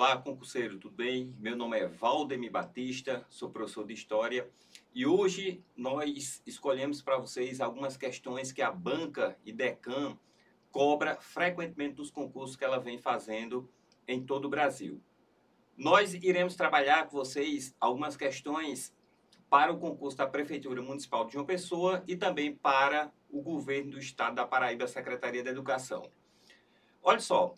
Olá, concurseiro, tudo bem? Meu nome é Valdemir Batista, sou professor de História e hoje nós escolhemos para vocês algumas questões que a banca IDECAM cobra frequentemente dos concursos que ela vem fazendo em todo o Brasil. Nós iremos trabalhar com vocês algumas questões para o concurso da Prefeitura Municipal de João Pessoa e também para o governo do Estado da Paraíba, Secretaria da Educação. Olha só,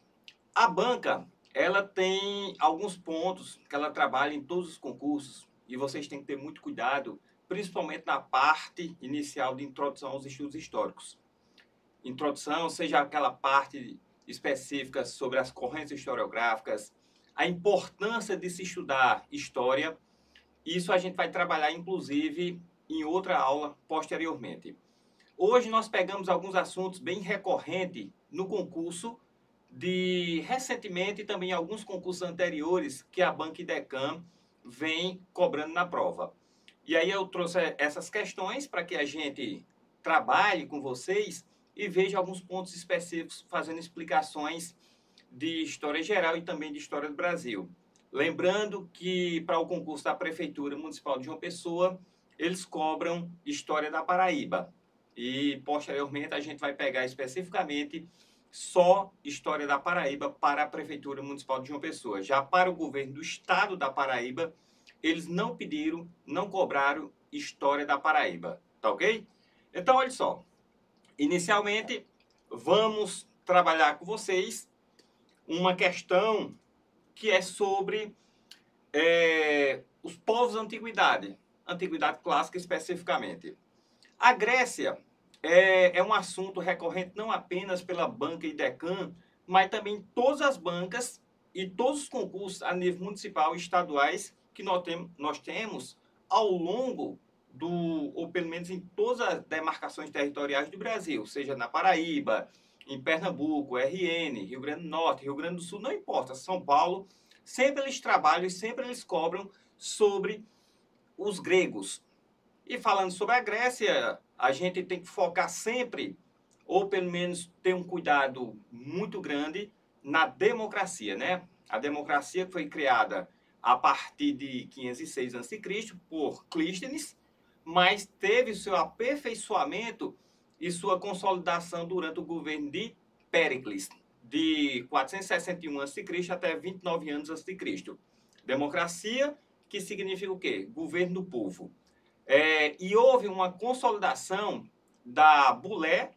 a banca, ela tem alguns pontos que ela trabalha em todos os concursos e vocês têm que ter muito cuidado, principalmente na parte inicial de introdução aos estudos históricos. Introdução, seja aquela parte específica sobre as correntes historiográficas, a importância de se estudar história, isso a gente vai trabalhar inclusive em outra aula posteriormente. Hoje nós pegamos alguns assuntos bem recorrentes no concurso recentemente e também alguns concursos anteriores que a banca IDECAM vem cobrando na prova. E aí eu trouxe essas questões para que a gente trabalhe com vocês e veja alguns pontos específicos fazendo explicações de história geral e também de história do Brasil. Lembrando que para o concurso da Prefeitura Municipal de João Pessoa, eles cobram história da Paraíba. E posteriormente a gente vai pegar especificamente só história da Paraíba para a Prefeitura Municipal de João Pessoa. Já para o governo do Estado da Paraíba, eles não pediram, não cobraram história da Paraíba, tá ok? Então, olha só, inicialmente, vamos trabalhar com vocês uma questão que é sobre os povos da antiguidade clássica especificamente. A Grécia é um assunto recorrente não apenas pela banca IDECAM, mas também em todas as bancas e todos os concursos a nível municipal e estaduais que nós temos ao longo ou pelo menos em todas as demarcações territoriais do Brasil, seja na Paraíba, em Pernambuco, RN, Rio Grande do Norte, Rio Grande do Sul, não importa, São Paulo, sempre eles trabalham e sempre eles cobram sobre os gregos. E falando sobre a Grécia, a gente tem que focar sempre, ou pelo menos ter um cuidado muito grande na democracia, né? A democracia foi criada a partir de 506 a.C. por Clístenes, mas teve seu aperfeiçoamento e sua consolidação durante o governo de Péricles, de 461 a.C. até 29 anos a.C. Democracia, que significa o quê? Governo do povo. E houve uma consolidação da bulé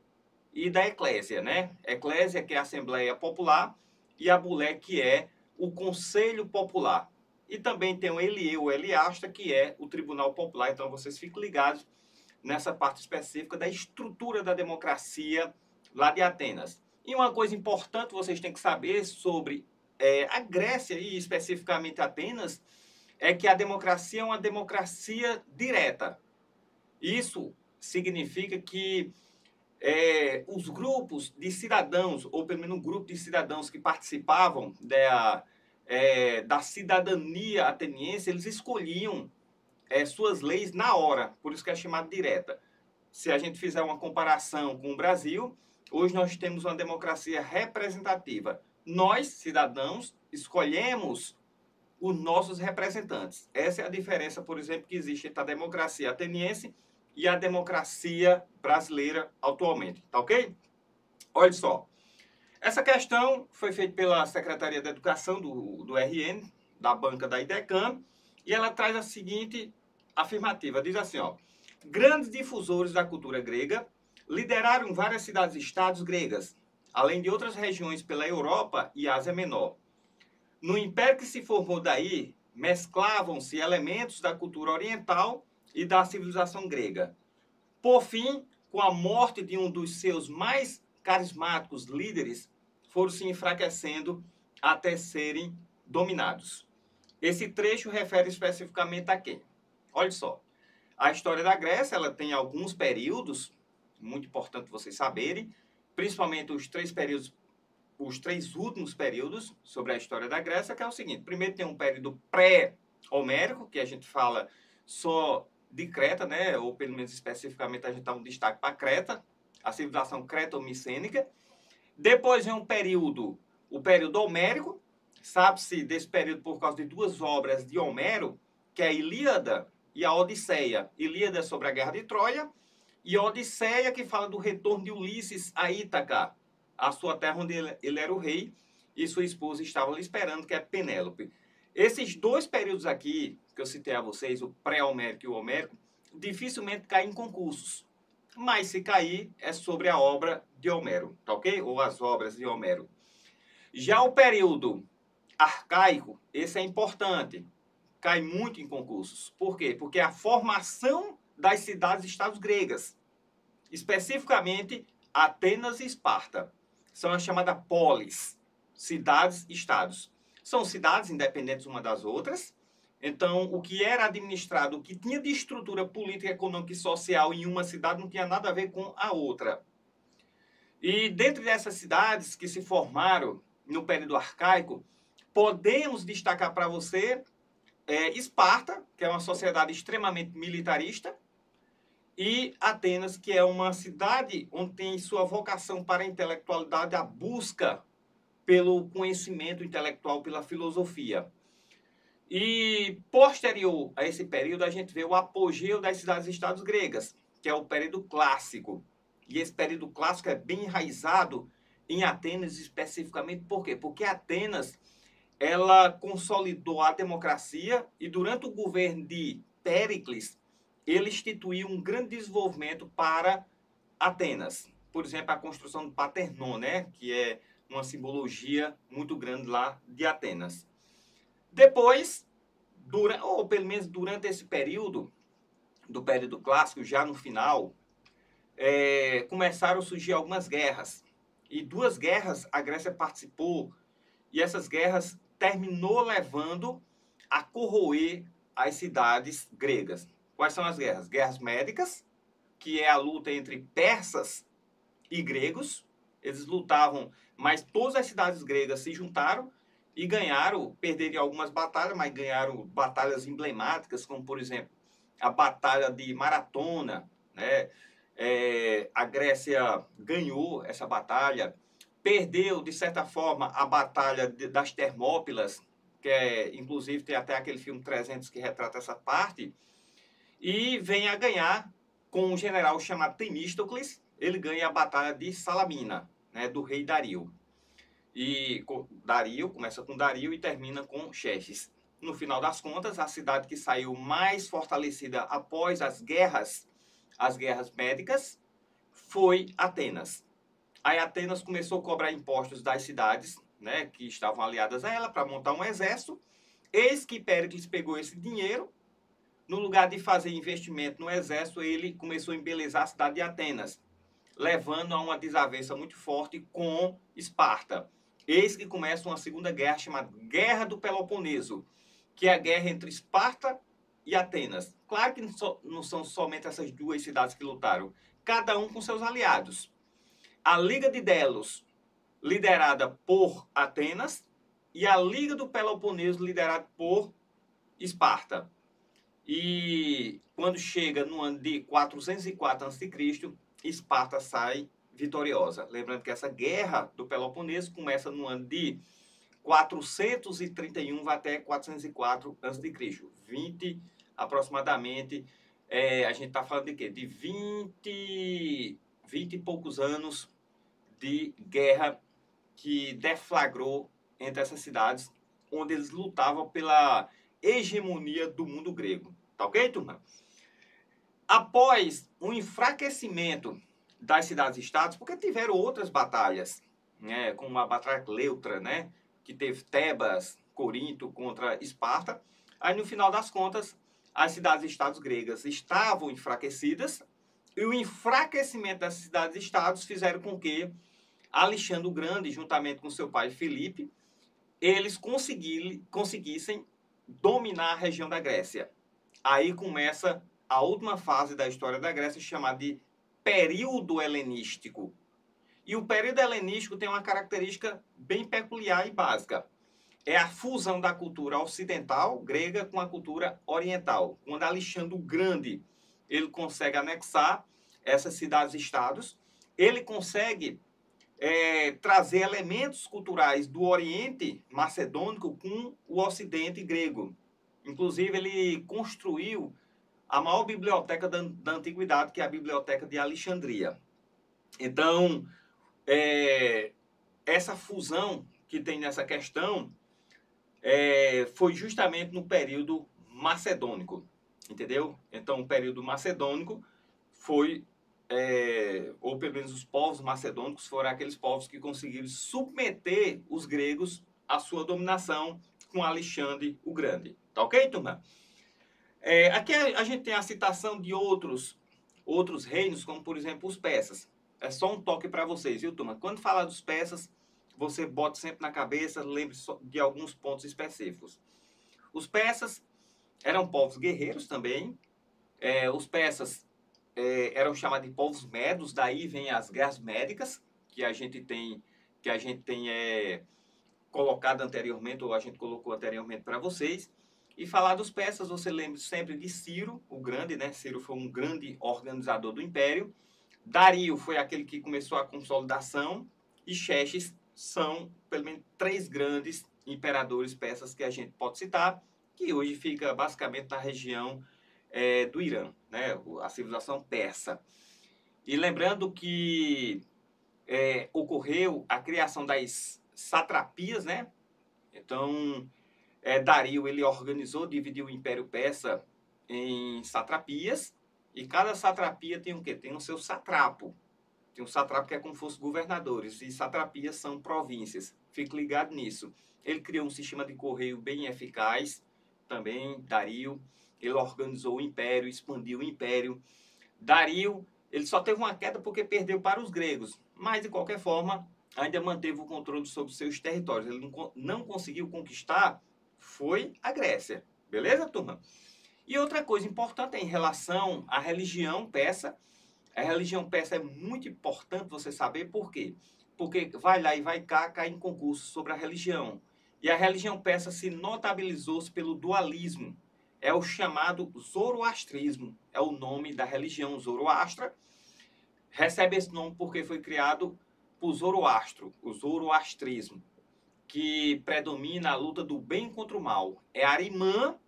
e da eclésia, né? Eclésia, que é a Assembleia Popular, e a bulé, que é o Conselho Popular. E também tem o Elieu, o Eliasta, que é o Tribunal Popular. Então, vocês fiquem ligados nessa parte específica da estrutura da democracia lá de Atenas. E uma coisa importante vocês têm que saber sobre a Grécia, e especificamente Atenas, é que a democracia é uma democracia direta. Isso significa que os grupos de cidadãos, ou pelo menos um grupo de cidadãos que participavam da cidadania ateniense, eles escolhiam suas leis na hora, por isso que é chamado direta. Se a gente fizer uma comparação com o Brasil, hoje nós temos uma democracia representativa. Nós, cidadãos, escolhemos os nossos representantes. Essa é a diferença, por exemplo, que existe entre a democracia ateniense e a democracia brasileira atualmente, tá ok? Olha só, essa questão foi feita pela Secretaria da Educação do RN, da banca da IDECAM, e ela traz a seguinte afirmativa, diz assim, ó: grandes difusores da cultura grega lideraram várias cidades-estados gregas, além de outras regiões pela Europa e Ásia Menor. No império que se formou daí, mesclavam-se elementos da cultura oriental e da civilização grega. Por fim, com a morte de um dos seus mais carismáticos líderes, foram se enfraquecendo até serem dominados. Esse trecho refere especificamente a quem? Olha só, a história da Grécia, ela tem alguns períodos, muito importante vocês saberem, principalmente os três últimos períodos sobre a história da Grécia, que é o seguinte: primeiro tem um período pré-homérico, que a gente fala só de Creta, né? Ou pelo menos especificamente a gente dá um destaque para Creta, a civilização creto-micênica. Depois vem o período homérico, Sabe-se desse período por causa de duas obras de Homero, que é a Ilíada e a Odisseia. Ilíada sobre a Guerra de Troia e a Odisseia, que fala do retorno de Ulisses a Ítaca, a sua terra onde ele era o rei e sua esposa estava lhe esperando, que é Penélope. Esses dois períodos aqui, que eu citei a vocês, o pré-homérico e o homérico, dificilmente caem em concursos. Mas se cair, é sobre a obra de Homero, tá ok? Ou as obras de Homero. Já o período arcaico, esse é importante, cai muito em concursos. Por quê? Porque a formação das cidades-estados gregas, especificamente Atenas e Esparta, são as chamadas polis, cidades-estados. São cidades independentes uma das outras. Então, o que era administrado, o que tinha de estrutura política, econômica e social em uma cidade não tinha nada a ver com a outra. E dentro dessas cidades que se formaram no período arcaico, podemos destacar para você Esparta, que é uma sociedade extremamente militarista, e Atenas, que é uma cidade onde tem sua vocação para a intelectualidade, a busca pelo conhecimento intelectual, pela filosofia. E posterior a esse período, a gente vê o apogeu das cidades-estados gregas, que é o período clássico. E esse período clássico é bem enraizado em Atenas especificamente. Por quê? Porque Atenas, ela consolidou a democracia e durante o governo de Péricles, ele instituiu um grande desenvolvimento para Atenas. Por exemplo, a construção do Paternon, né? Que é uma simbologia muito grande lá de Atenas. Depois, ou pelo menos durante esse período, do período clássico, já no final, começaram a surgir algumas guerras. E duas guerras a Grécia participou, e essas guerras terminou levando a corroer as cidades gregas. Quais são as guerras? Guerras médicas, que é a luta entre persas e gregos. Eles lutavam, mas todas as cidades gregas se juntaram e ganharam, perderam algumas batalhas, mas ganharam batalhas emblemáticas, como, por exemplo, a Batalha de Maratona, né? A Grécia ganhou essa batalha, perdeu, de certa forma, a Batalha das Termópilas, que inclusive tem até aquele filme 300 que retrata essa parte, e vem a ganhar com um general chamado Temístocles. Ele ganha a Batalha de Salamina, né, do rei Dario. E Dario, começa com Dario e termina com Xerxes. No final das contas, a cidade que saiu mais fortalecida após as guerras médicas, foi Atenas. Aí Atenas começou a cobrar impostos das cidades, né, que estavam aliadas a ela, para montar um exército. Eis que Péricles pegou esse dinheiro, no lugar de fazer investimento no exército, ele começou a embelezar a cidade de Atenas, levando a uma desavença muito forte com Esparta. Eis que começa uma segunda guerra chamada Guerra do Peloponeso, que é a guerra entre Esparta e Atenas. Claro que não são somente essas duas cidades que lutaram, cada um com seus aliados. A Liga de Delos, liderada por Atenas, e a Liga do Peloponeso, liderada por Esparta. E quando chega no ano de 404 a.C., Esparta sai vitoriosa. Lembrando que essa guerra do Peloponeso começa no ano de 431, vai até 404 a.C. 20 aproximadamente. A gente está falando de quê? De 20 e poucos anos de guerra que deflagrou entre essas cidades, onde eles lutavam pela hegemonia do mundo grego. Tá ok, turma? Após o enfraquecimento das cidades-estados, porque tiveram outras batalhas, né, como a Batalha Cleutra, né, que teve Tebas, Corinto contra Esparta, aí no final das contas, as cidades-estados gregas estavam enfraquecidas, e o enfraquecimento das cidades-estados fizeram com que Alexandre o Grande, juntamente com seu pai Filipe, eles conseguissem dominar a região da Grécia. Aí começa a última fase da história da Grécia, chamada de período helenístico. E o período helenístico tem uma característica bem peculiar e básica. É a fusão da cultura ocidental, grega, com a cultura oriental. Quando Alexandre o Grande ele consegue anexar essas cidades-estados, ele consegue trazer elementos culturais do Oriente macedônico com o Ocidente grego. Inclusive, ele construiu a maior biblioteca da antiguidade, que é a Biblioteca de Alexandria. Então, essa fusão que tem nessa questão foi justamente no período macedônico, entendeu? Então, o período macedônico foi, ou pelo menos os povos macedônicos foram aqueles povos que conseguiram submeter os gregos à sua dominação com Alexandre o Grande. Tá ok, turma? Aqui a gente tem a citação de outros reinos, como por exemplo os persas. É só um toque para vocês, viu, turma? Quando falar dos persas, você bota sempre na cabeça, lembre de alguns pontos específicos. Os persas eram povos guerreiros também. Os persas eram chamados de povos medos, daí vem as guerras médicas, que a gente tem colocado anteriormente, ou a gente colocou anteriormente para vocês. E falar dos persas, você lembra sempre de Ciro, o Grande, né? Ciro foi um grande organizador do império. Dario foi aquele que começou a consolidação. E Xerxes são, pelo menos, 3 grandes imperadores persas que a gente pode citar, que hoje fica basicamente na região do Irã, né? A civilização persa. E lembrando que ocorreu a criação das satrapias, né? Então, Dario, ele organizou, dividiu o Império Persa em satrapias, e cada satrapia tem o quê? Tem o seu satrapo. Tem um satrapo que é como se fosse governadores, e satrapias são províncias. Fique ligado nisso. Ele criou um sistema de correio bem eficaz, também, Dario. Ele organizou o Império, expandiu o Império. Dario, ele só teve uma queda porque perdeu para os gregos, mas, de qualquer forma, ainda manteve o controle sobre seus territórios. Ele não conseguiu conquistar, foi a Grécia. Beleza, turma? E outra coisa importante em relação à religião persa. A religião persa é muito importante você saber por quê? Porque vai lá e vai cá, cai em concurso sobre a religião. E a religião persa se notabilizou-se pelo dualismo. É o chamado zoroastrismo. É o nome da religião Zoroastra. Recebe esse nome porque foi criado por Zoroastro, o zoroastrismo, que predomina a luta do bem contra o mal. É Arimã,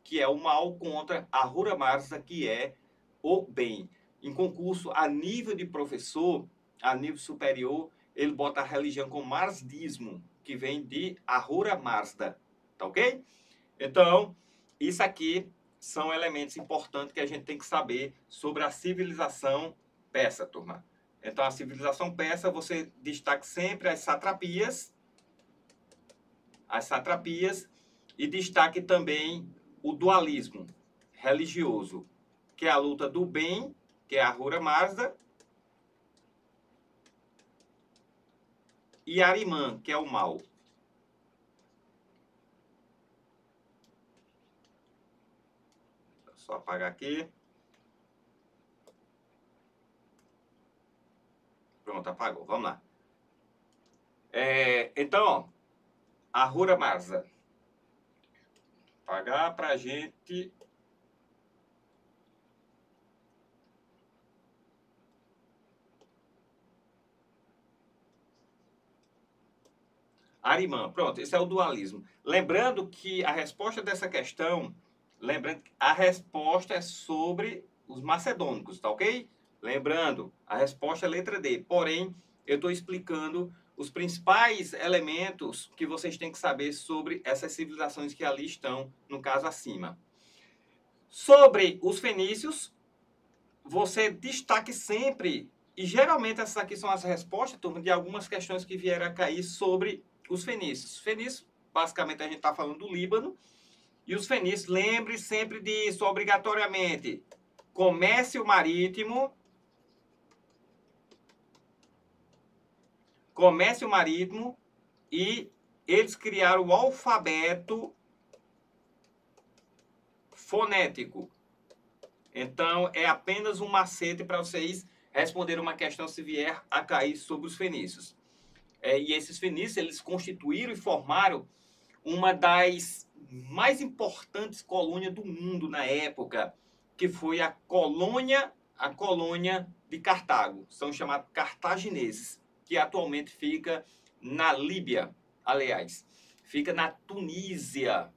que é o mal, contra Ahura Mazda, que é o bem. Em concurso, a nível de professor, a nível superior, ele bota a religião como mazdismo, que vem de Ahura Mazda. Tá ok? Então, isso aqui são elementos importantes que a gente tem que saber sobre a civilização persa, turma. Então, a civilização persa, você destaca sempre as satrapias, e destaque também o dualismo religioso, que é a luta do bem, que é a Ahura Mazda, e Arimã, que é o mal. Só apagar aqui. Pronto, apagou. Vamos lá. Então, ó, Ahura Mazda. Apagar pra gente... Arimã, pronto, esse é o dualismo. Lembrando que a resposta dessa questão, a resposta é sobre os macedônicos, tá ok? Lembrando, a resposta é letra D. Porém, eu estou explicando os principais elementos que vocês têm que saber sobre essas civilizações que ali estão, no caso acima. Sobre os fenícios, você destaque sempre, e geralmente essas aqui são as respostas, turma, de algumas questões que vieram a cair sobre os fenícios. Fenícios, basicamente, a gente está falando do Líbano. E os fenícios, lembre sempre disso, obrigatoriamente. Comércio marítimo. E eles criaram o alfabeto fonético. Então, é apenas um macete para vocês responderem uma questão se vier a cair sobre os fenícios. E esses fenícios, eles constituíram e formaram uma das mais importantes colônias do mundo na época, que foi a colônia de Cartago. São chamados cartagineses. que atualmente fica na Líbia, aliás, fica na Tunísia,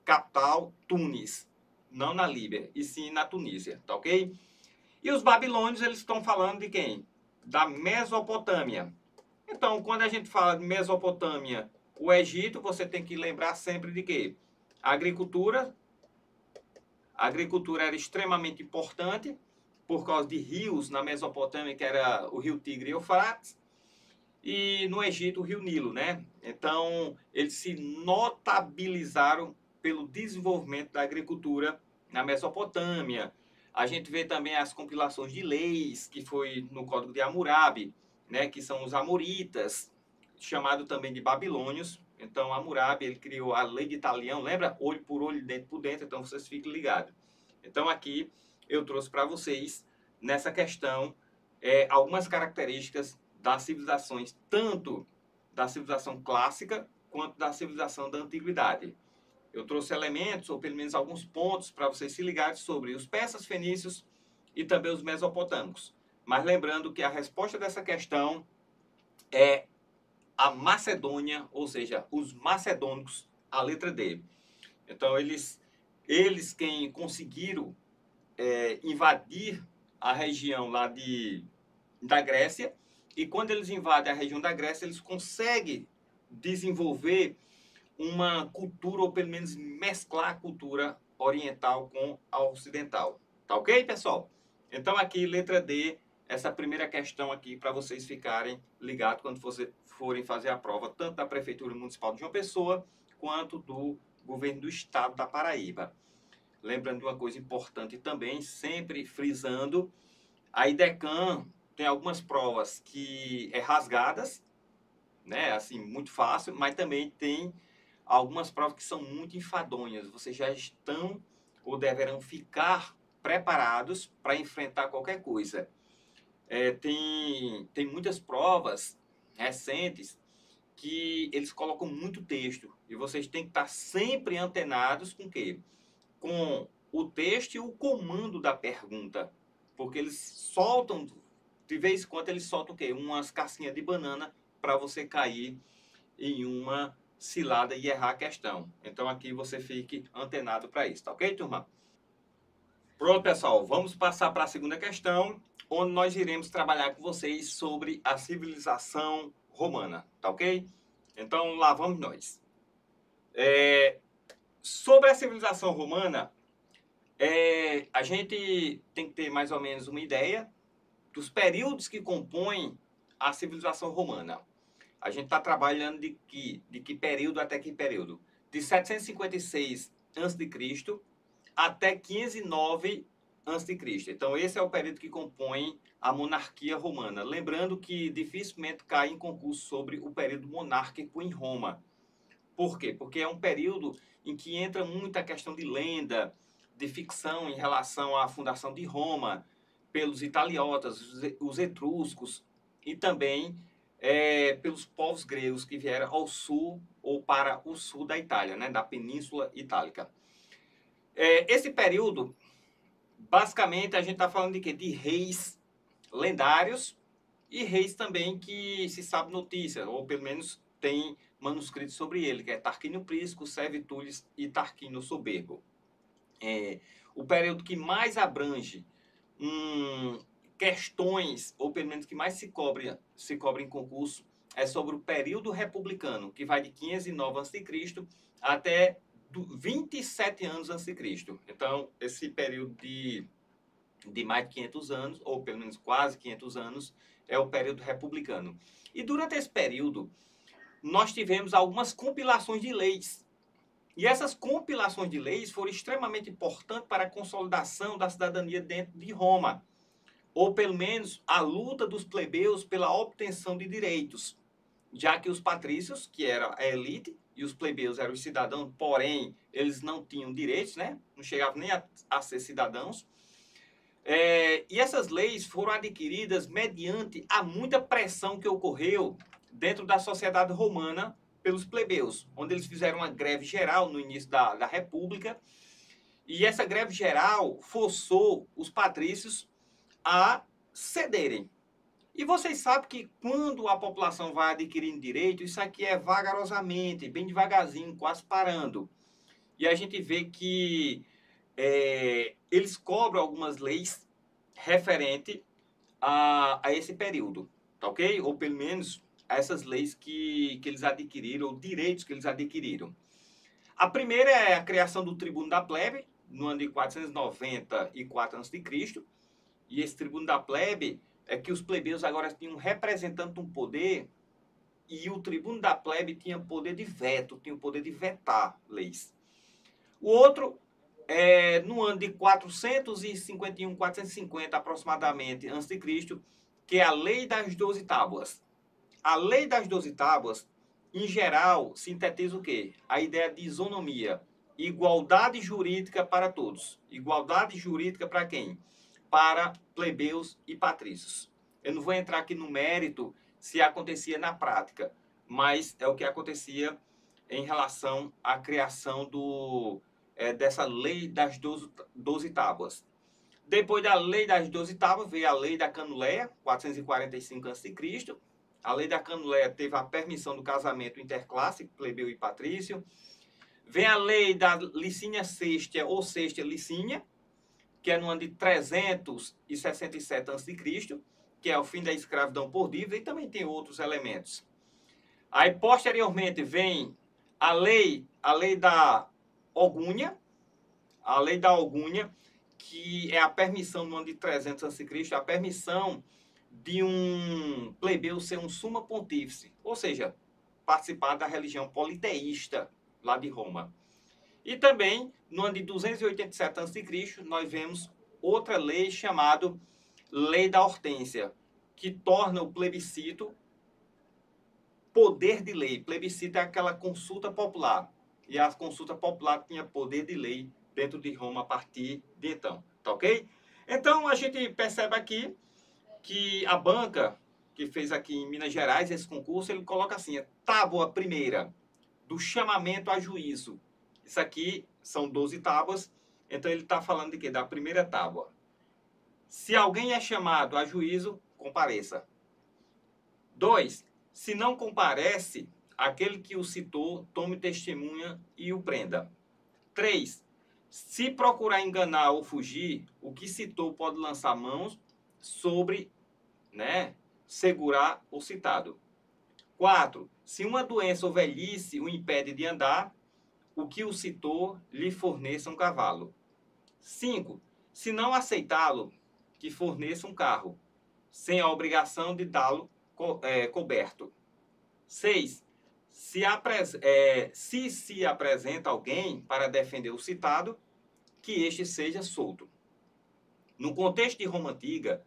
capital Tunis, não na Líbia, e sim na Tunísia, tá ok? E os babilônios, eles estão falando de quem? Da Mesopotâmia. Então, quando a gente fala de Mesopotâmia, o Egito, você tem que lembrar sempre de quê? A agricultura era extremamente importante por causa de rios na Mesopotâmia, que era o rio Tigre e Eufrates, e no Egito o rio Nilo, né? Então, eles se notabilizaram pelo desenvolvimento da agricultura na Mesopotâmia. A gente vê também as compilações de leis, que foi no Código de Hammurabi, né, que são os amoritas, chamado também de babilônios. Então, Hammurabi, ele criou a lei de Talião, lembra? Olho por olho, dente por dentro, então vocês fiquem ligados. Então, aqui eu trouxe para vocês, nessa questão, algumas características das civilizações, tanto da civilização clássica, quanto da civilização da antiguidade. Eu trouxe elementos, ou pelo menos alguns pontos, para vocês se ligarem sobre os persas, fenícios e também os mesopotâmicos. Mas lembrando que a resposta dessa questão é a Macedônia, ou seja, os macedônicos, a letra D. Então, eles quem conseguiram invadir a região lá da Grécia, e quando eles invadem a região da Grécia, eles conseguem desenvolver uma cultura, ou pelo menos mesclar a cultura oriental com a ocidental. Tá ok, pessoal? Então, aqui, letra D, essa primeira questão aqui, para vocês ficarem ligados quando forem fazer a prova, tanto da Prefeitura Municipal de João Pessoa, quanto do Governo do Estado da Paraíba. Lembrando de uma coisa importante também, sempre frisando, a IDECAM tem algumas provas que rasgadas, né, assim, muito fácil, mas também tem algumas provas que são muito enfadonhas. Vocês já estão ou deverão ficar preparados para enfrentar qualquer coisa. Tem muitas provas recentes que eles colocam muito texto e vocês têm que estar sempre antenados com o quê? Com o texto e o comando da pergunta, porque eles soltam, de vez em quando eles soltam o quê? Umas casquinhas de banana para você cair em uma cilada e errar a questão. Então aqui você fique antenado para isso, tá ok, turma? Pronto, pessoal, vamos passar para a segunda questão, onde nós iremos trabalhar com vocês sobre a civilização romana, tá ok? Então lá vamos nós. Sobre a civilização romana, a gente tem que ter mais ou menos uma ideia dos períodos que compõem a civilização romana. A gente está trabalhando de que período até que período? De 756 a.C. até 509 a.C. Então, esse é o período que compõe a monarquia romana. Lembrando que dificilmente cai em concurso sobre o período monárquico em Roma. Por quê? Porque é um período em que entra muita questão de lenda, de ficção em relação à fundação de Roma, pelos italiotas, os etruscos e também pelos povos gregos que vieram ao sul ou para o sul da Itália, né, da Península Itálica. Esse período, basicamente, a gente está falando de quê? De reis lendários e reis também que se sabe notícia, ou pelo menos tem manuscritos sobre ele, que é Tarquínio Prisco, Servitulis e Tarquínio Soberbo. O período que mais abrange questões, ou pelo menos que mais se cobre em concurso, é sobre o período republicano, que vai de 509 a.C. até 27 anos a.C. Então, esse período de mais de 500 anos, ou pelo menos quase 500 anos, é o período republicano. E durante esse período, nós tivemos algumas compilações de leis. E essas compilações de leis foram extremamente importantes para a consolidação da cidadania dentro de Roma, ou pelo menos a luta dos plebeus pela obtenção de direitos, já que os patrícios, que era a elite, e os plebeus eram os cidadãos, porém, eles não tinham direitos, né? Não chegavam nem a ser cidadãos. E essas leis foram adquiridas mediante a muita pressão que ocorreu dentro da sociedade romana pelos plebeus, onde eles fizeram uma greve geral no início da República, e essa greve geral forçou os patrícios a cederem. E vocês sabem que quando a população vai adquirindo direito, isso aqui é vagarosamente, bem devagarzinho, quase parando. E a gente vê que eles cobram algumas leis referente a esse período, tá ok? Ou pelo menos a essas leis que eles adquiriram, ou direitos que eles adquiriram. A primeira é a criação do Tribuno da Plebe, no ano de 494 a.C. E esse Tribuno da Plebe é que os plebeus agora tinham um representante de um poder, e o Tribuno da Plebe tinha poder de veto, tinha o poder de vetar leis. O outro é no ano de 451, 450 aproximadamente, antes de Cristo, que é a Lei das 12 Tábuas. A Lei das 12 Tábuas, em geral, sintetiza o quê? A ideia de isonomia, igualdade jurídica para todos. Igualdade jurídica para quem? Para plebeus e patrícios. Eu não vou entrar aqui no mérito se acontecia na prática, mas é o que acontecia em relação à criação dessa lei das 12 tábuas. Depois da lei das 12 tábuas veio a lei da Canuleia, 445 a.C. A lei da Canuleia teve a permissão do casamento interclasse, plebeu e patrício. Vem a lei da Licínia Sextia ou Sextia Licínia, que é no ano de 367 a.C., que é o fim da escravidão por dívida, e também tem outros elementos. Aí, posteriormente, vem a lei da Ogúnia, que é a permissão no ano de 300 a.C., a permissão de um plebeu ser um suma pontífice, ou seja, participar da religião politeísta lá de Roma. E também, no ano de 287 a.C., nós vemos outra lei chamada Lei da Hortência, que torna o plebiscito poder de lei. Plebiscito é aquela consulta popular. E a consulta popular tinha poder de lei dentro de Roma a partir de então. Tá ok? Então, a gente percebe aqui que a banca que fez aqui em Minas Gerais esse concurso, ele coloca assim, a tábua primeira do chamamento a juízo. Isso aqui são 12 tábuas, então ele está falando de quê? Da primeira tábua. Se alguém é chamado a juízo, compareça. 2. Se não comparece, aquele que o citou, tome testemunha e o prenda. 3. Se procurar enganar ou fugir, o que citou pode lançar mãos sobre, segurar o citado. 4. Se uma doença ou velhice o impede de andar, o que o citou lhe forneça um cavalo. 5. Se não aceitá-lo, que forneça um carro, sem a obrigação de dá-lo coberto. 6. Se se apresenta alguém para defender o citado, que este seja solto. No contexto de Roma Antiga,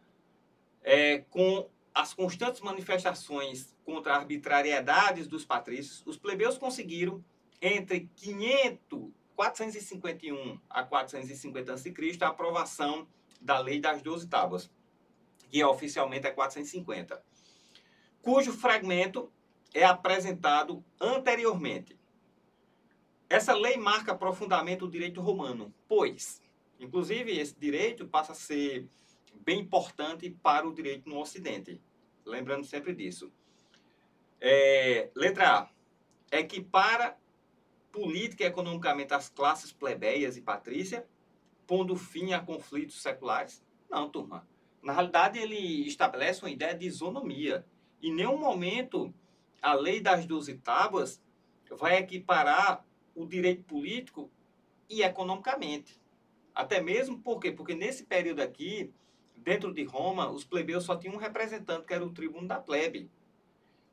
com as constantes manifestações contra arbitrariedades dos patrícios, os plebeus conseguiram, entre 451 a 450 a.C., a aprovação da Lei das 12 Tábuas, que oficialmente é 450, cujo fragmento é apresentado anteriormente. Essa lei marca profundamente o direito romano, pois, inclusive, esse direito passa a ser bem importante para o direito no Ocidente. Lembrando sempre disso. Letra A. Equipara política e economicamente as classes plebeias e patrícia, pondo fim a conflitos seculares? Não, turma. Na realidade, ele estabelece uma ideia de isonomia. Em nenhum momento a lei das 12 tábuas vai equiparar o direito político e economicamente. Até mesmo porque nesse período aqui, dentro de Roma, os plebeus só tinham um representante, que era o tribuno da plebe.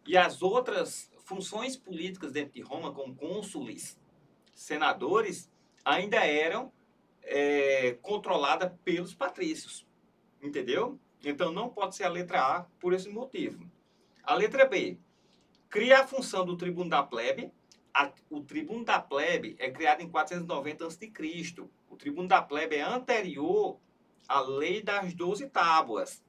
E as outras funções políticas dentro de Roma, como cônsules, senadores, ainda eram controladas pelos patrícios. Entendeu? Então, não pode ser a letra A por esse motivo. A letra B. Cria a função do tribuno da plebe. O tribuno da plebe é criado em 490 a.C. O tribuno da plebe é anterior à lei das 12 tábuas.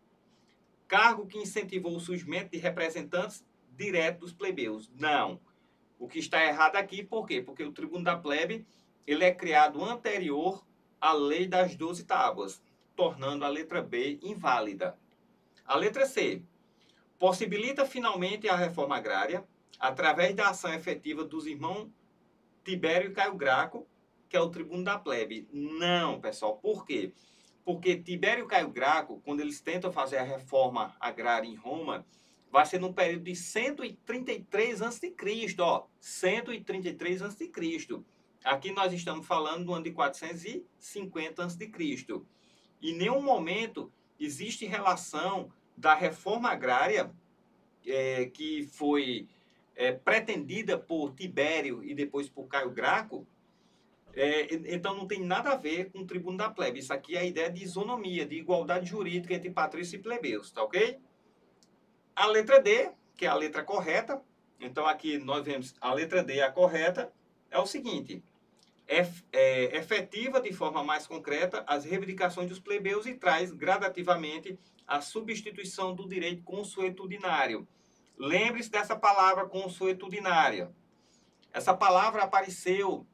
Cargo que incentivou o surgimento de representantes diretos dos plebeus. Não. O que está errado aqui, por quê? Porque o tribuno da plebe ele é criado anterior à lei das 12 tábuas, tornando a letra B inválida. A letra C. possibilita finalmente a reforma agrária através da ação efetiva dos irmãos Tibério e Caio Graco, que é o tribuno da plebe. Não, pessoal. Por quê? Porque Tibério e Caio Graco, quando eles tentam fazer a reforma agrária em Roma, vai ser no período de 133 a.C., ó, 133 a.C. Aqui nós estamos falando do ano de 450 a.C. Em nenhum momento existe relação da reforma agrária que foi pretendida por Tibério e depois por Caio Graco. Então não tem nada a ver com o tribuno da plebe. Isso aqui é a ideia de isonomia, de igualdade jurídica entre patrícios e plebeus, tá ok? A letra D, que é a letra correta, então aqui nós vemos a letra D, a correta, é o seguinte: efetiva de forma mais concreta as reivindicações dos plebeus e traz gradativamente a substituição do direito consuetudinário. Lembre-se dessa palavra consuetudinária. Essa palavra apareceu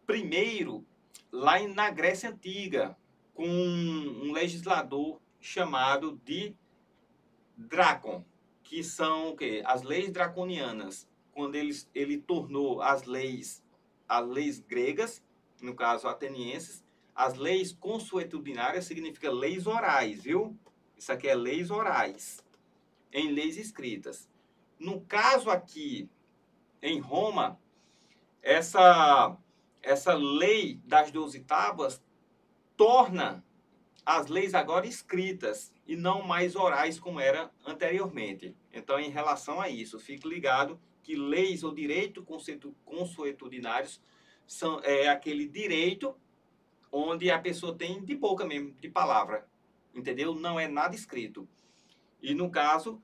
primeiro lá na Grécia Antiga, com um legislador chamado de Drácon, que são o quê? As leis draconianas, quando ele tornou as leis gregas, no caso atenienses, as leis consuetudinárias significa leis orais, viu? Isso aqui é leis orais, em leis escritas. No caso aqui, em Roma, essa lei das 12 tábuas torna as leis agora escritas e não mais orais como era anteriormente. Então, em relação a isso, fique ligado que leis ou direito consuetudinários é aquele direito onde a pessoa tem de boca mesmo, de palavra, entendeu? Não é nada escrito. E no caso,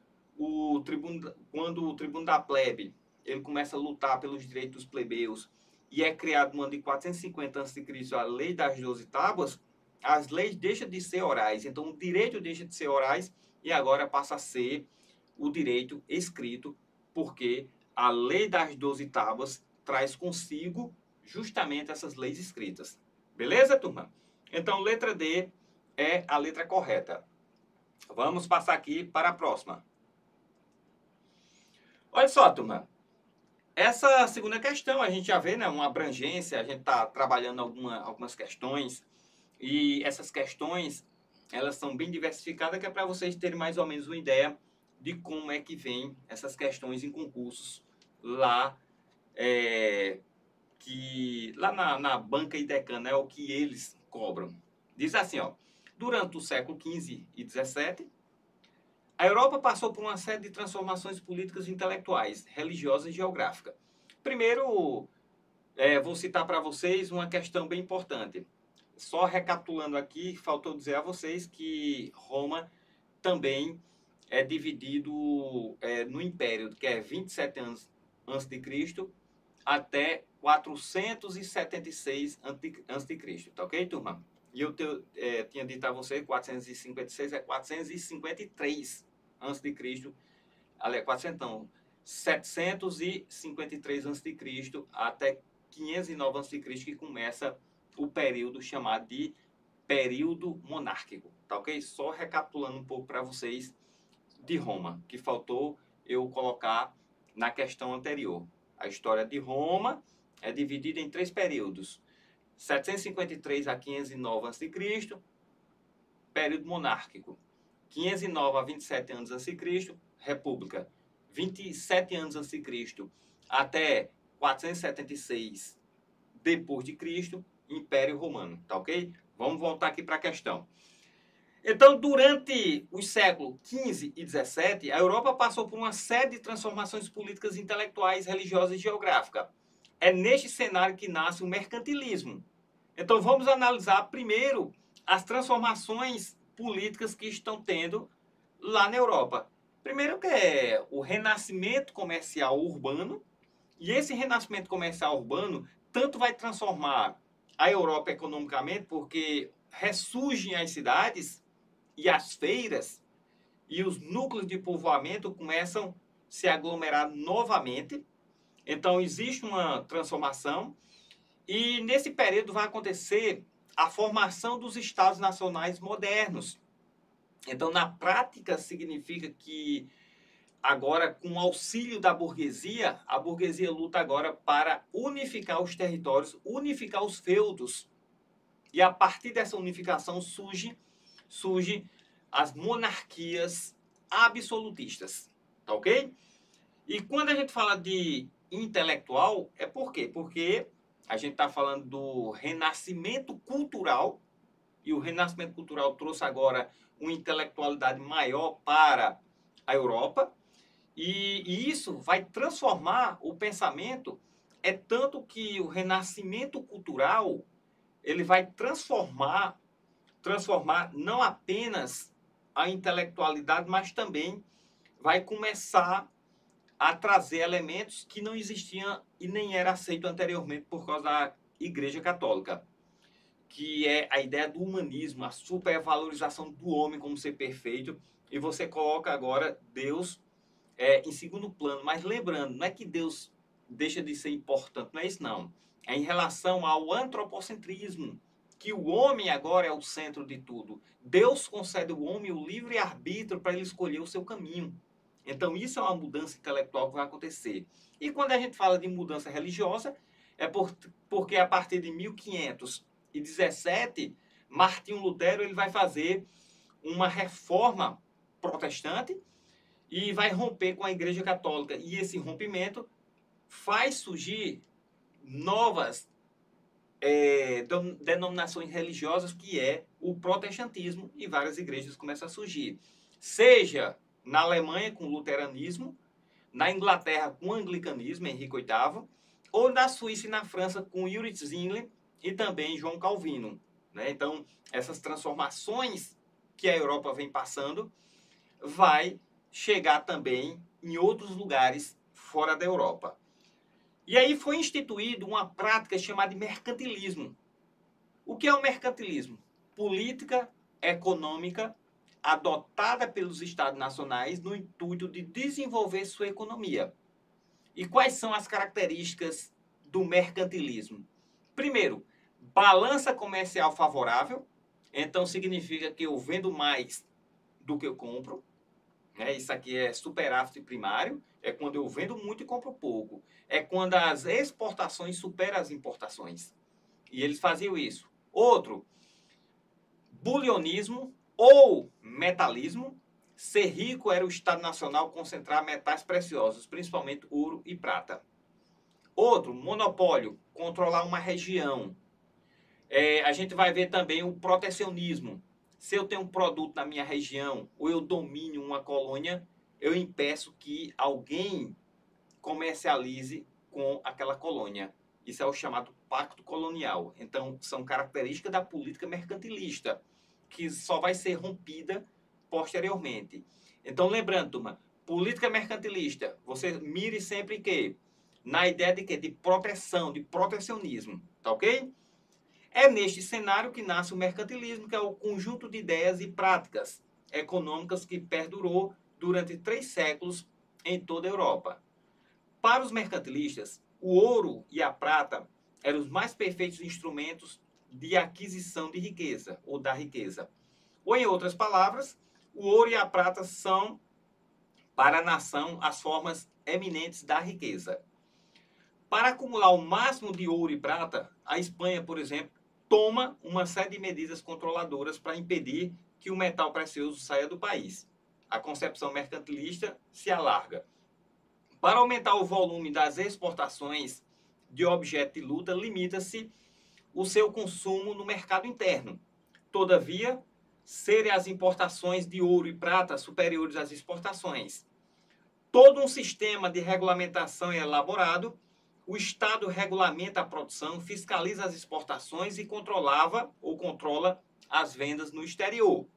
quando o tribuno da plebe ele começa a lutar pelos direitos dos plebeus e é criado no ano de 450 a.C. a lei das 12 tábuas, as leis deixam de ser orais. Então, o direito deixa de ser orais e agora passa a ser o direito escrito, porque a lei das 12 tábuas traz consigo justamente essas leis escritas. Beleza, turma? Então, letra D é a letra correta. Vamos passar aqui para a próxima. Olha só, turma. Essa segunda questão, a gente já vê, né, uma abrangência, a gente está trabalhando algumas questões, e essas questões, elas são bem diversificadas, que é para vocês terem mais ou menos uma ideia de como é que vem essas questões em concursos lá, lá na banca IDECAN, é o que eles cobram. Diz assim, ó: durante o século XV e XVII, a Europa passou por uma série de transformações políticas, intelectuais, religiosas e geográficas. Primeiro, vou citar para vocês uma questão bem importante. Só recapitulando aqui, faltou dizer a vocês que Roma também é dividido no Império, que é 27 anos antes de Cristo até 476 antes de Cristo, tá ok, turma? E eu tinha dito a vocês, 456 é 453 antes de Cristo, 753 antes de Cristo até 509 antes de Cristo, que começa o período chamado de período monárquico, tá ok? Só recapitulando um pouco para vocês de Roma, que faltou eu colocar na questão anterior. A história de Roma é dividida em 3 períodos: 753 a 509 a.C., período monárquico. 509 a 27 anos a.C., república. 27 anos a.C. até 476 depois de Cristo, Império Romano, tá ok? Vamos voltar aqui para a questão. Então, durante os séculos XV e XVII, a Europa passou por uma série de transformações políticas, intelectuais, religiosas e geográficas. É neste cenário que nasce o mercantilismo. Então, vamos analisar primeiro as transformações políticas que estão tendo lá na Europa. Primeiro que é o renascimento comercial urbano, e esse renascimento comercial urbano tanto vai transformar a Europa economicamente, porque ressurgem as cidades e as feiras, e os núcleos de povoamento começam a se aglomerar novamente. Então, existe uma transformação, e nesse período vai acontecer a formação dos estados nacionais modernos. Então, na prática, significa que agora, com o auxílio da burguesia, a burguesia luta agora para unificar os territórios, unificar os feudos. E a partir dessa unificação surge as monarquias absolutistas, tá ok? E quando a gente fala de intelectual, é por quê? Porque a gente está falando do renascimento cultural, e o renascimento cultural trouxe agora uma intelectualidade maior para a Europa, e isso vai transformar o pensamento, é tanto que o renascimento cultural, ele vai transformar não apenas a intelectualidade, mas também vai começar a trazer elementos que não existiam e nem era aceito anteriormente por causa da Igreja Católica, que é a ideia do humanismo, a supervalorização do homem como ser perfeito, e você coloca agora Deus em segundo plano. Mas lembrando, não é que Deus deixa de ser importante, não é isso não. É em relação ao antropocentrismo, que o homem agora é o centro de tudo. Deus concede ao homem o livre-arbítrio para ele escolher o seu caminho. Então, isso é uma mudança intelectual que vai acontecer. E quando a gente fala de mudança religiosa, porque a partir de 1517, Martinho Lutero ele vai fazer uma reforma protestante e vai romper com a Igreja Católica. E esse rompimento faz surgir novas denominações religiosas, que é o protestantismo, e várias igrejas começam a surgir. Seja na Alemanha com o luteranismo, na Inglaterra com o anglicanismo, Henrique VIII, ou na Suíça e na França com Ulrich Zwingli e também João Calvino. Né? Então, essas transformações que a Europa vem passando vai chegar também em outros lugares fora da Europa. E aí foi instituído uma prática chamada de mercantilismo. O que é o mercantilismo? Política econômica adotada pelos Estados nacionais no intuito de desenvolver sua economia. E quais são as características do mercantilismo? Primeiro, balança comercial favorável. Então significa que eu vendo mais do que eu compro. Isso aqui é superávit primário, é quando eu vendo muito e compro pouco. É quando as exportações superam as importações. E eles faziam isso. Outro, bulionismo ou metalismo. Ser rico era o Estado Nacional concentrar metais preciosos, principalmente ouro e prata. Outro, monopólio, controlar uma região. A gente vai ver também o protecionismo. Se eu tenho um produto na minha região ou eu domino uma colônia, eu impeço que alguém comercialize com aquela colônia. Isso é o chamado pacto colonial. Então, são características da política mercantilista, que só vai ser rompida posteriormente. Então, lembrando, turma, política mercantilista, você mire sempre que na ideia de quê? De proteção, de protecionismo, tá ok? É neste cenário que nasce o mercantilismo, que é o conjunto de ideias e práticas econômicas que perdurou durante 3 séculos em toda a Europa. Para os mercantilistas, o ouro e a prata eram os mais perfeitos instrumentos de aquisição de riqueza, ou da riqueza. Ou, em outras palavras, o ouro e a prata são, para a nação, as formas eminentes da riqueza. Para acumular o máximo de ouro e prata, a Espanha, por exemplo, toma uma série de medidas controladoras para impedir que o metal precioso saia do país. A concepção mercantilista se alarga. Para aumentar o volume das exportações de objetos de luta, limita-se o seu consumo no mercado interno. Todavia, serem as importações de ouro e prata superiores às exportações. Todo um sistema de regulamentação é elaborado. O Estado regulamenta a produção, fiscaliza as exportações e controla as vendas no exterior.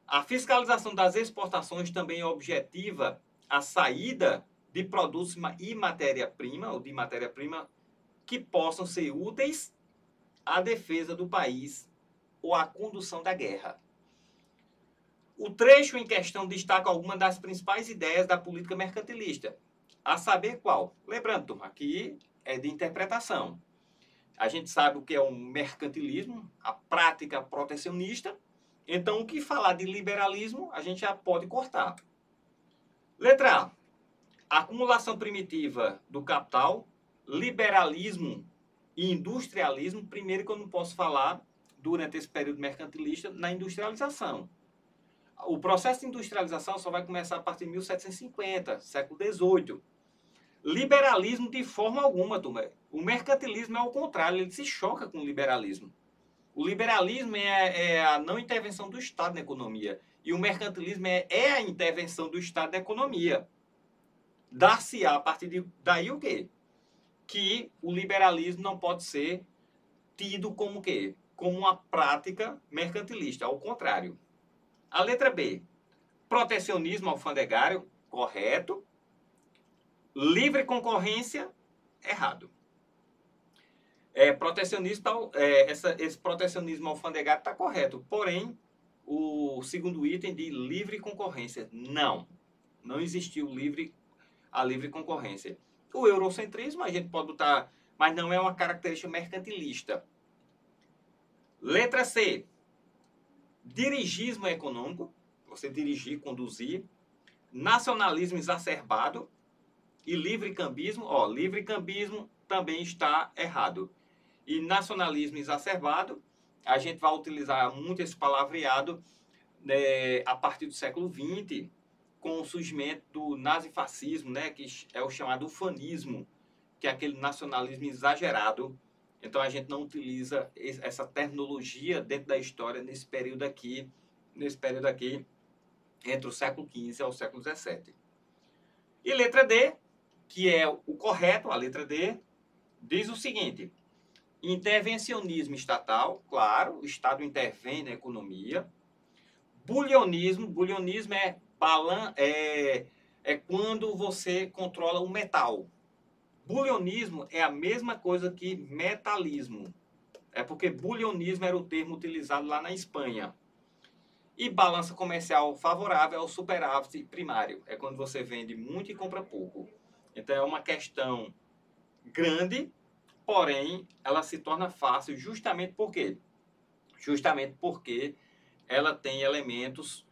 A fiscalização das exportações também objetiva a saída de produtos e matéria-prima, ou de matéria-prima, que possam ser úteis à defesa do país ou à condução da guerra. O trecho em questão destaca algumas das principais ideias da política mercantilista, a saber qual? Lembrando, turma, aqui é de interpretação. A gente sabe o que é o mercantilismo, a prática protecionista, Então, o que falar de liberalismo, a gente já pode cortar. Letra A. Acumulação primitiva do capital, liberalismo e industrialismo. Primeiro que eu não posso falar, durante esse período mercantilista, na industrialização. O processo de industrialização só vai começar a partir de 1750, século XVIII. Liberalismo de forma alguma, turma. O mercantilismo é o contrário, ele se choca com o liberalismo. O liberalismo é a não intervenção do Estado na economia. E o mercantilismo é a intervenção do Estado na economia. Dar-se-á a partir daí o quê? Que o liberalismo não pode ser tido como o quê? Como uma prática mercantilista, ao contrário. A letra B. Protecionismo alfandegário, correto. Livre concorrência, errado. Esse protecionismo alfandegário está correto. Porém, o segundo item de livre concorrência, não. Não existiu a livre concorrência. O eurocentrismo a gente pode botar, mas não é uma característica mercantilista. Letra C. Dirigismo econômico, você dirigir, conduzir. Nacionalismo exacerbado e livre-cambismo. Livre-cambismo também está errado. E nacionalismo exacerbado, a gente vai utilizar muito esse palavreado a partir do século XX, com o surgimento do nazifascismo, né, que é o chamado ufanismo, que é aquele nacionalismo exagerado. Então a gente não utiliza essa terminologia dentro da história nesse período aqui, entre o século XV ao século XVII. E letra D, que é o correto, a letra D, diz o seguinte: intervencionismo estatal, claro, o Estado intervém na economia. Bulionismo é quando você controla o metal. Bulionismo é a mesma coisa que metalismo. É porque bulionismo era o termo utilizado lá na Espanha. E balança comercial favorável é o superávit primário. É quando você vende muito e compra pouco. Então é uma questão grande, porém ela se torna fácil justamente por quê? Justamente porque ela tem elementos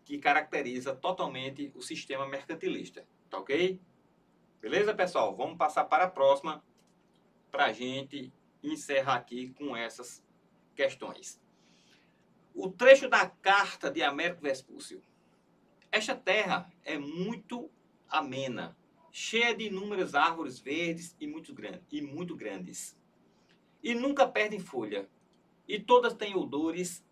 que caracterizam totalmente o sistema mercantilista. Tá ok? Beleza, pessoal? Vamos passar para a próxima para a gente encerrar aqui com essas questões. O trecho da carta de Américo Vespúcio. Esta terra é muito amena, cheia de inúmeras árvores verdes e muito grandes. E nunca perdem folha. E todas têm odores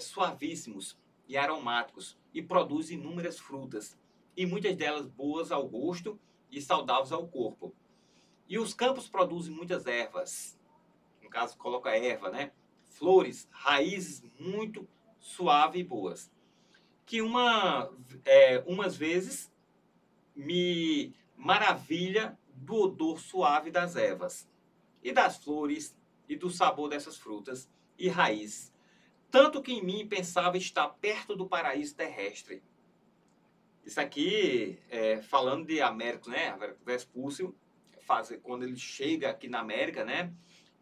suavíssimos e aromáticos e produzem inúmeras frutas. E muitas delas boas ao gosto e saudáveis ao corpo. E os campos produzem muitas ervas. No caso, coloca erva, né? Flores, raízes muito suaves e boas. Que umas vezes me maravilha do odor suave das ervas e das flores e do sabor dessas frutas e raízes. Tanto que em mim pensava estar perto do paraíso terrestre. Isso aqui, falando de Américo, né? Américo Vespúcio, quando ele chega aqui na América, né?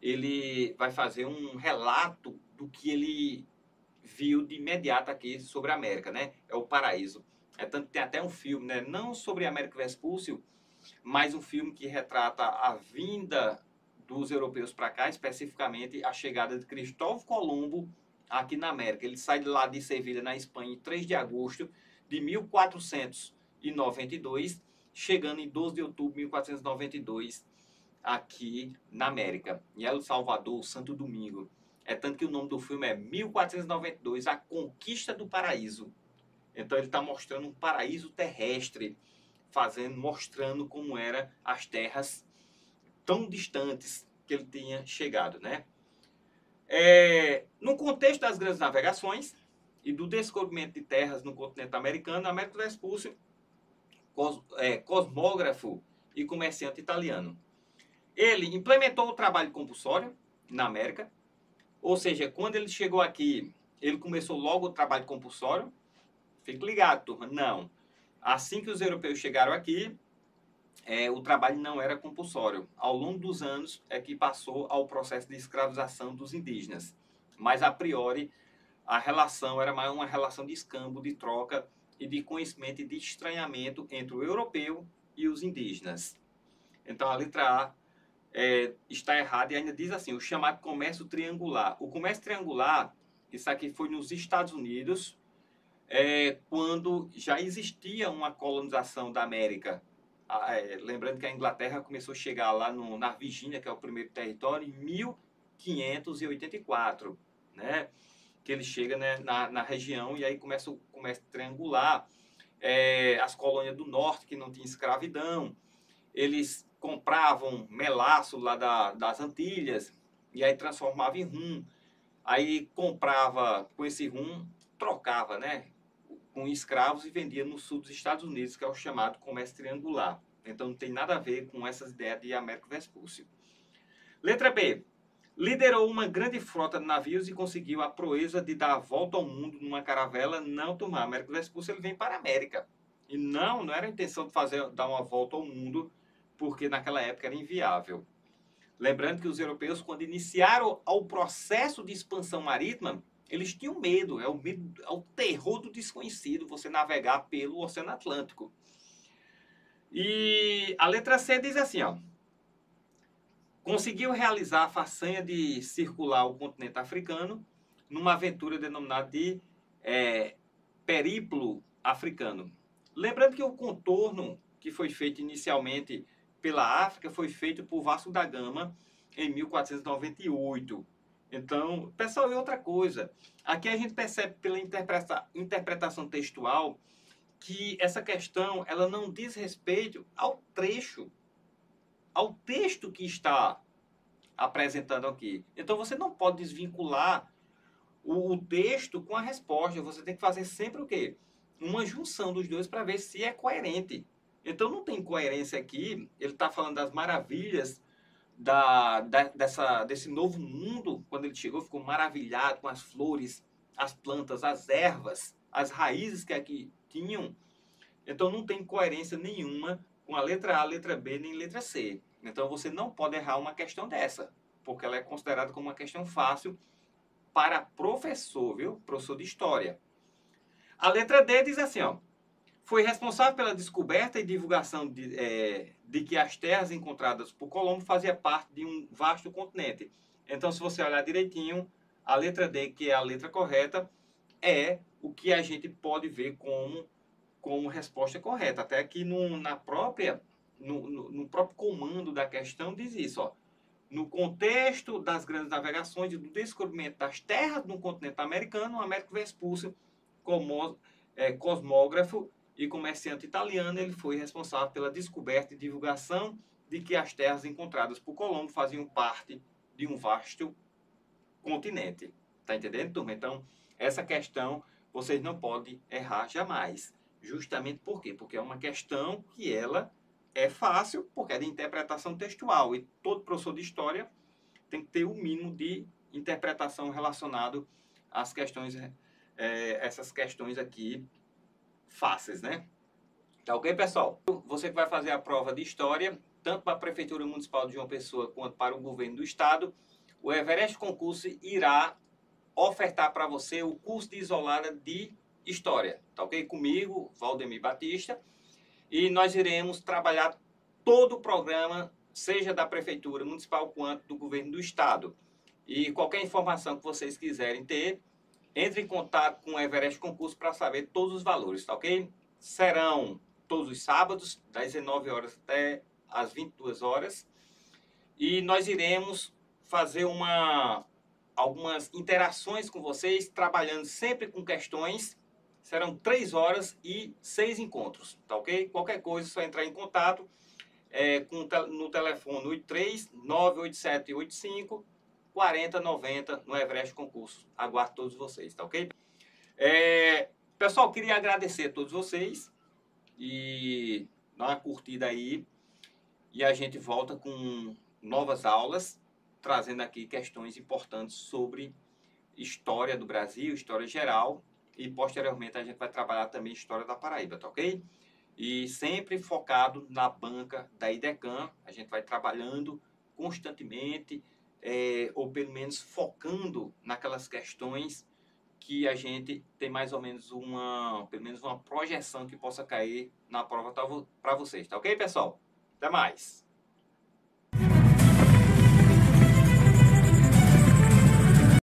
Ele vai fazer um relato do que ele viu de imediato aqui sobre a América, né? É o paraíso. Tanto que tem até um filme, né? Não sobre Américo Vespúcio, mas um filme que retrata a vinda dos europeus para cá, especificamente a chegada de Cristóvão Colombo aqui na América. Ele sai de lá de Sevilha, na Espanha, em 3 de agosto de 1492, chegando em 12 de outubro de 1492 aqui na América, em El Salvador, Santo Domingo. Tanto que o nome do filme é 1492, A Conquista do Paraíso. Então ele está mostrando um paraíso terrestre, mostrando como eram as terras tão distantes que ele tinha chegado, né? No contexto das grandes navegações e do descobrimento de terras no continente americano, Américo Vespúcio, cosmógrafo e comerciante italiano, ele implementou o trabalho compulsório na América. Ou seja, quando ele chegou aqui, ele começou logo o trabalho compulsório. Fique ligado, turma. Não. Assim que os europeus chegaram aqui, o trabalho não era compulsório. Ao longo dos anos é que passou ao processo de escravização dos indígenas. Mas, a priori, a relação era mais uma relação de escambo, de troca e de conhecimento e de estranhamento entre o europeu e os indígenas. Então, a letra A está errada e ainda diz assim, o chamado comércio triangular. O comércio triangular, isso aqui foi nos Estados Unidos, quando já existia uma colonização da América. Lembrando que a Inglaterra começou a chegar lá na Virgínia, que é o primeiro território, em 1584, né? Que ele chega, né, na região e aí começa o comércio triangular. As colônias do norte, que não tinha escravidão, eles compravam melaço lá das Antilhas e aí transformava em rum. Aí comprava com esse rum, trocava, né, com escravos e vendia no sul dos Estados Unidos, que é o chamado comércio triangular. Então não tem nada a ver com essas ideias de Américo Vespúcio. Letra B. Liderou uma grande frota de navios e conseguiu a proeza de dar a volta ao mundo numa caravela não tomar. Américo Vespúcio ele vem para a América. E não era a intenção de dar uma volta ao mundo, porque naquela época era inviável. Lembrando que os europeus, quando iniciaram o processo de expansão marítima, eles tinham medo, é o terror do desconhecido, você navegar pelo Oceano Atlântico. E a letra C diz assim, ó, conseguiu realizar a façanha de circular o continente africano numa aventura denominada de Periplo Africano. Lembrando que o contorno que foi feito inicialmente pela África foi feito por Vasco da Gama em 1498. Então, pessoal, e outra coisa, aqui a gente percebe pela interpretação textual que essa questão ela não diz respeito ao trecho, ao texto que está apresentando aqui. Então, você não pode desvincular o texto com a resposta. Você tem que fazer sempre o quê? Uma junção dos dois para ver se é coerente. Então, não tem coerência aqui. Ele está falando das maravilhas desse novo mundo. Quando ele chegou, ficou maravilhado com as flores, as plantas, as ervas, as raízes que aqui tinham. Então, não tem coerência nenhuma com a letra A, letra B, nem letra C. Então, você não pode errar uma questão dessa, porque ela é considerada como uma questão fácil para professor, viu? Professor de história. A letra D diz assim, ó, foi responsável pela descoberta e divulgação de que as terras encontradas por Colombo faziam parte de um vasto continente. Então, se você olhar direitinho, a letra D, que é a letra correta, é o que a gente pode ver como resposta correta. Até aqui no próprio comando da questão diz isso, ó. No contexto das grandes navegações e do descobrimento das terras no continente americano, o Américo Vespúcio, cosmógrafo e comerciante italiano, ele foi responsável pela descoberta e divulgação de que as terras encontradas por Colombo faziam parte de um vasto continente. Tá entendendo, turma? Então, essa questão vocês não podem errar jamais. Justamente por quê? Porque é uma questão que ela é fácil, porque é de interpretação textual. E todo professor de história tem que ter o mínimo de interpretação relacionado às questões, essas questões aqui fáceis, né? Tá ok, pessoal? Você que vai fazer a prova de história, tanto para a Prefeitura Municipal de João Pessoa quanto para o Governo do Estado, o Everest Concurso irá ofertar para você o curso de isolada de História, tá ok? Comigo, Valdemir Batista, e nós iremos trabalhar todo o programa, seja da Prefeitura Municipal quanto do Governo do Estado. E qualquer informação que vocês quiserem ter, entre em contato com o Everest Concurso para saber todos os valores, tá ok? Serão todos os sábados, das 19 horas até as 22 horas. E nós iremos fazer algumas interações com vocês, trabalhando sempre com questões. Serão 3 horas e 6 encontros, tá ok? Qualquer coisa é só entrar em contato no telefone 83 987 85 4090 no Everest Concurso. Aguardo todos vocês, tá ok? Pessoal, queria agradecer a todos vocês e dar uma curtida aí. E a gente volta com novas aulas, trazendo aqui questões importantes sobre história do Brasil, história geral. E posteriormente a gente vai trabalhar também história da Paraíba, tá ok? E sempre focado na banca da IDECAM. A gente vai trabalhando constantemente, ou pelo menos focando naquelas questões que a gente tem mais ou menos pelo menos uma projeção que possa cair na prova para vocês, tá ok, pessoal? Até mais!